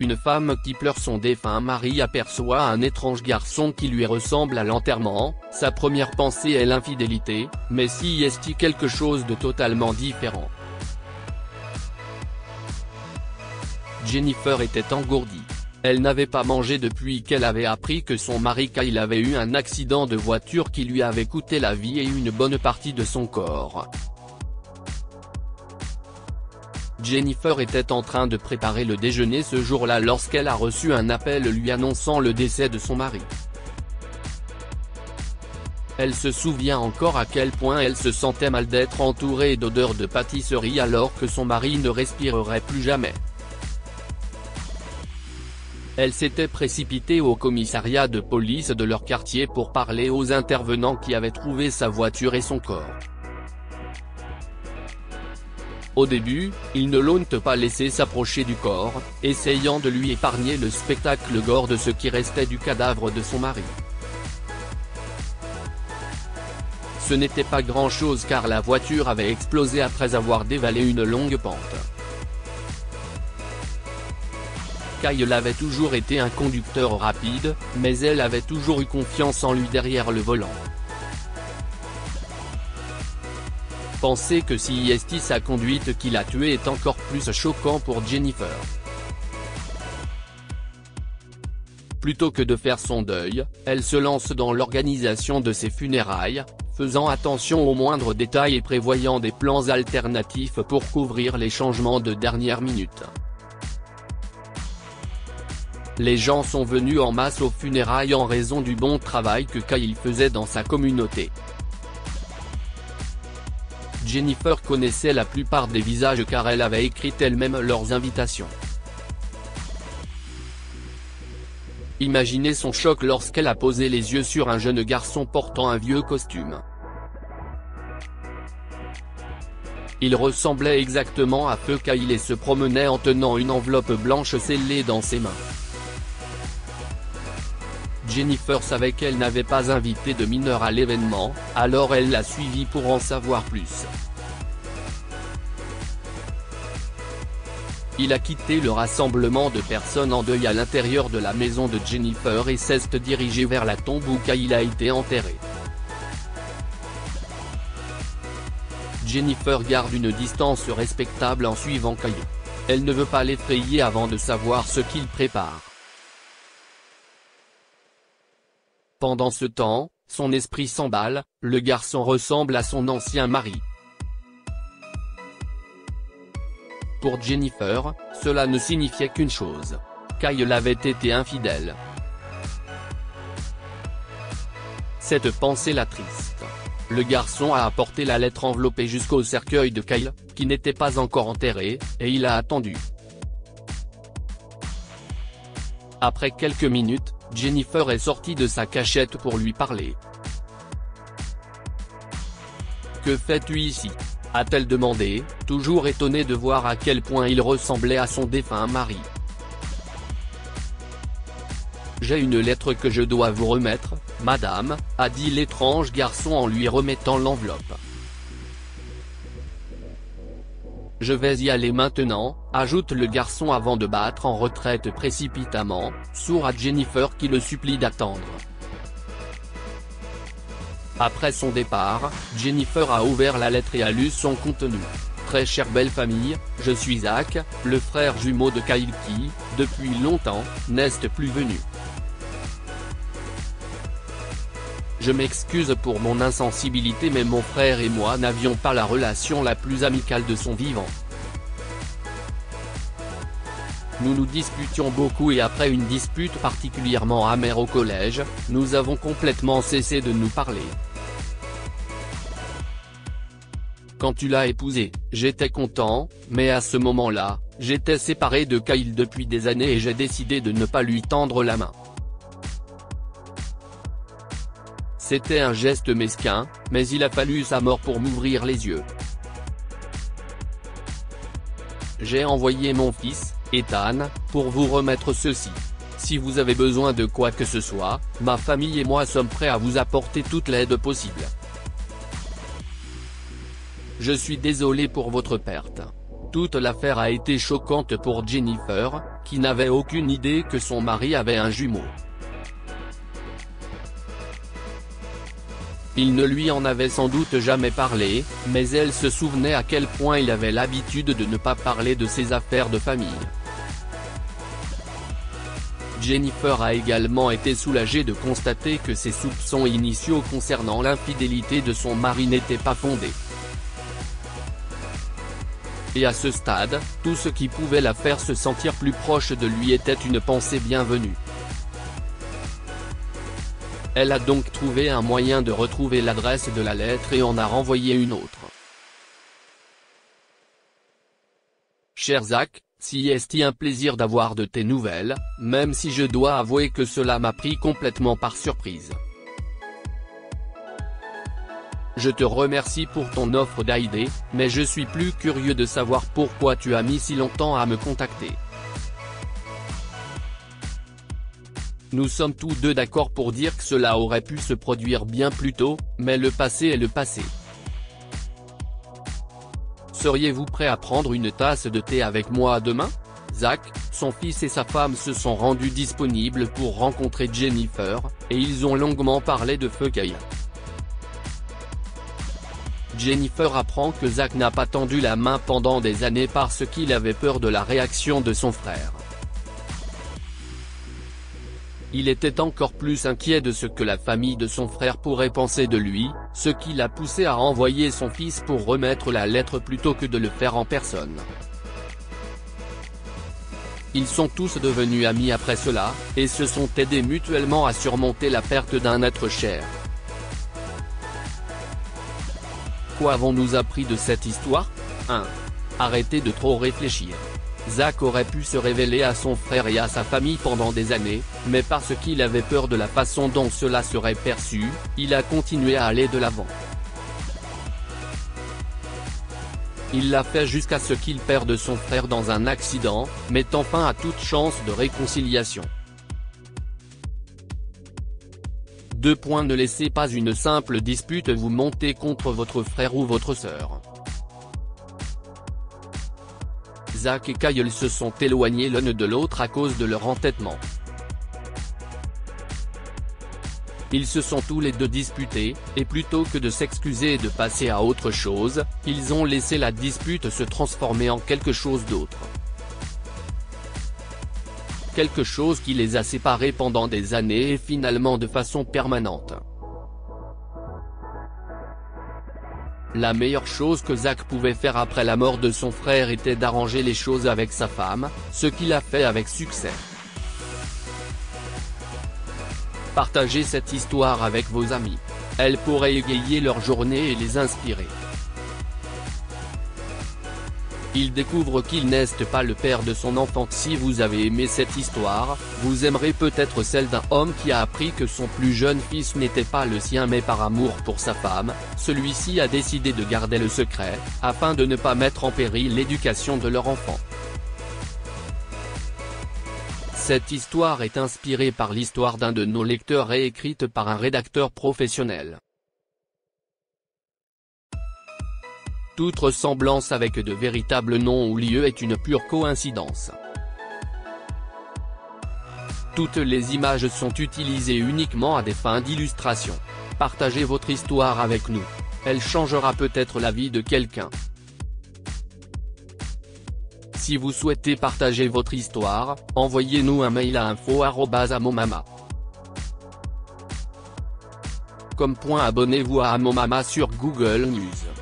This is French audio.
Une femme qui pleure son défunt mari aperçoit un étrange garçon qui lui ressemble à l'enterrement. Sa première pensée est l'infidélité, mais si est-il quelque chose de totalement différent. Jennifer était engourdie. Elle n'avait pas mangé depuis qu'elle avait appris que son mari Kyle avait eu un accident de voiture qui lui avait coûté la vie et une bonne partie de son corps. Jennifer était en train de préparer le déjeuner ce jour-là lorsqu'elle a reçu un appel lui annonçant le décès de son mari. Elle se souvient encore à quel point elle se sentait mal d'être entourée d'odeurs de pâtisserie alors que son mari ne respirerait plus jamais. Elle s'était précipitée au commissariat de police de leur quartier pour parler aux intervenants qui avaient trouvé sa voiture et son corps. Au début, ils ne l'ont pas laissé s'approcher du corps, essayant de lui épargner le spectacle gore de ce qui restait du cadavre de son mari. Ce n'était pas grand-chose car la voiture avait explosé après avoir dévalé une longue pente. Kyle avait toujours été un conducteur rapide, mais elle avait toujours eu confiance en lui derrière le volant. Penser que c'est sa conduite qui l'a tué est encore plus choquant pour Jennifer. Plutôt que de faire son deuil, elle se lance dans l'organisation de ses funérailles, faisant attention aux moindres détails et prévoyant des plans alternatifs pour couvrir les changements de dernière minute. Les gens sont venus en masse aux funérailles en raison du bon travail que Kyle faisait dans sa communauté. Jennifer connaissait la plupart des visages car elle avait écrit elle-même leurs invitations. Imaginez son choc lorsqu'elle a posé les yeux sur un jeune garçon portant un vieux costume. Il ressemblait exactement à Feu Kyle et se promenait en tenant une enveloppe blanche scellée dans ses mains. Jennifer savait qu'elle n'avait pas invité de mineur à l'événement, alors elle l'a suivi pour en savoir plus. Il a quitté le rassemblement de personnes en deuil à l'intérieur de la maison de Jennifer et s'est dirigé vers la tombe où Kyle a été enterré. Jennifer garde une distance respectable en suivant Kyle. Elle ne veut pas l'effrayer avant de savoir ce qu'il prépare. Pendant ce temps, son esprit s'emballe, le garçon ressemble à son ancien mari. Pour Jennifer, cela ne signifiait qu'une chose. Kyle avait été infidèle. Cette pensée l'attriste. Le garçon a apporté la lettre enveloppée jusqu'au cercueil de Kyle, qui n'était pas encore enterré, et il a attendu. Après quelques minutes, Jennifer est sortie de sa cachette pour lui parler. « Que fais-tu ici ?» a-t-elle demandé, toujours étonnée de voir à quel point il ressemblait à son défunt mari. « J'ai une lettre que je dois vous remettre, madame », a dit l'étrange garçon en lui remettant l'enveloppe. « Je vais y aller maintenant », ajoute le garçon avant de battre en retraite précipitamment, sourd à Jennifer qui le supplie d'attendre. Après son départ, Jennifer a ouvert la lettre et a lu son contenu. « Très chère belle famille, je suis Zach, le frère jumeau de Kyle qui, depuis longtemps, n'est plus venu. Je m'excuse pour mon insensibilité mais mon frère et moi n'avions pas la relation la plus amicale de son vivant. Nous nous disputions beaucoup et après une dispute particulièrement amère au collège, nous avons complètement cessé de nous parler. Quand tu l'as épousé, j'étais content, mais à ce moment-là, j'étais séparé de Kyle depuis des années et j'ai décidé de ne pas lui tendre la main. C'était un geste mesquin, mais il a fallu sa mort pour m'ouvrir les yeux. J'ai envoyé mon fils, Ethan, pour vous remettre ceci. Si vous avez besoin de quoi que ce soit, ma famille et moi sommes prêts à vous apporter toute l'aide possible. Je suis désolé pour votre perte. » Toute l'affaire a été choquante pour Jennifer, qui n'avait aucune idée que son mari avait un jumeau. Il ne lui en avait sans doute jamais parlé, mais elle se souvenait à quel point il avait l'habitude de ne pas parler de ses affaires de famille. Jennifer a également été soulagée de constater que ses soupçons initiaux concernant l'infidélité de son mari n'étaient pas fondés. Et à ce stade, tout ce qui pouvait la faire se sentir plus proche de lui était une pensée bienvenue. Elle a donc trouvé un moyen de retrouver l'adresse de la lettre et en a renvoyé une autre. Cher Zach, si est un plaisir d'avoir de tes nouvelles, même si je dois avouer que cela m'a pris complètement par surprise. Je te remercie pour ton offre d'aide, mais je suis plus curieux de savoir pourquoi tu as mis si longtemps à me contacter. Nous sommes tous deux d'accord pour dire que cela aurait pu se produire bien plus tôt, mais le passé est le passé. Seriez-vous prêt à prendre une tasse de thé avec moi demain? Zach, son fils et sa femme se sont rendus disponibles pour rencontrer Jennifer, et ils ont longuement parlé de Feucaille. Jennifer apprend que Zach n'a pas tendu la main pendant des années parce qu'il avait peur de la réaction de son frère. Il était encore plus inquiet de ce que la famille de son frère pourrait penser de lui, ce qui l'a poussé à envoyer son fils pour remettre la lettre plutôt que de le faire en personne. Ils sont tous devenus amis après cela, et se sont aidés mutuellement à surmonter la perte d'un être cher. Quoi avons-nous appris de cette histoire? 1. Arrêtez de trop réfléchir. Zach aurait pu se révéler à son frère et à sa famille pendant des années, mais parce qu'il avait peur de la façon dont cela serait perçu, il a continué à aller de l'avant. Il l'a fait jusqu'à ce qu'il perde son frère dans un accident, mettant fin à toute chance de réconciliation. 2. Ne laissez pas une simple dispute vous monter contre votre frère ou votre sœur. Zach et Kyle se sont éloignés l'un de l'autre à cause de leur entêtement. Ils se sont tous les deux disputés, et plutôt que de s'excuser et de passer à autre chose, ils ont laissé la dispute se transformer en quelque chose d'autre. Quelque chose qui les a séparés pendant des années et finalement de façon permanente. La meilleure chose que Zach pouvait faire après la mort de son frère était d'arranger les choses avec sa femme, ce qu'il a fait avec succès. Partagez cette histoire avec vos amis. Elle pourrait égayer leur journée et les inspirer. Il découvre qu'il n'est pas le père de son enfant. Si vous avez aimé cette histoire, vous aimerez peut-être celle d'un homme qui a appris que son plus jeune fils n'était pas le sien mais par amour pour sa femme, celui-ci a décidé de garder le secret, afin de ne pas mettre en péril l'éducation de leur enfant. Cette histoire est inspirée par l'histoire d'un de nos lecteurs et écrite par un rédacteur professionnel. Toute ressemblance avec de véritables noms ou lieux est une pure coïncidence. Toutes les images sont utilisées uniquement à des fins d'illustration. Partagez votre histoire avec nous. Elle changera peut-être la vie de quelqu'un. Si vous souhaitez partager votre histoire, envoyez-nous un mail à info@amomama.com. Abonnez-vous à Amomama sur Google News.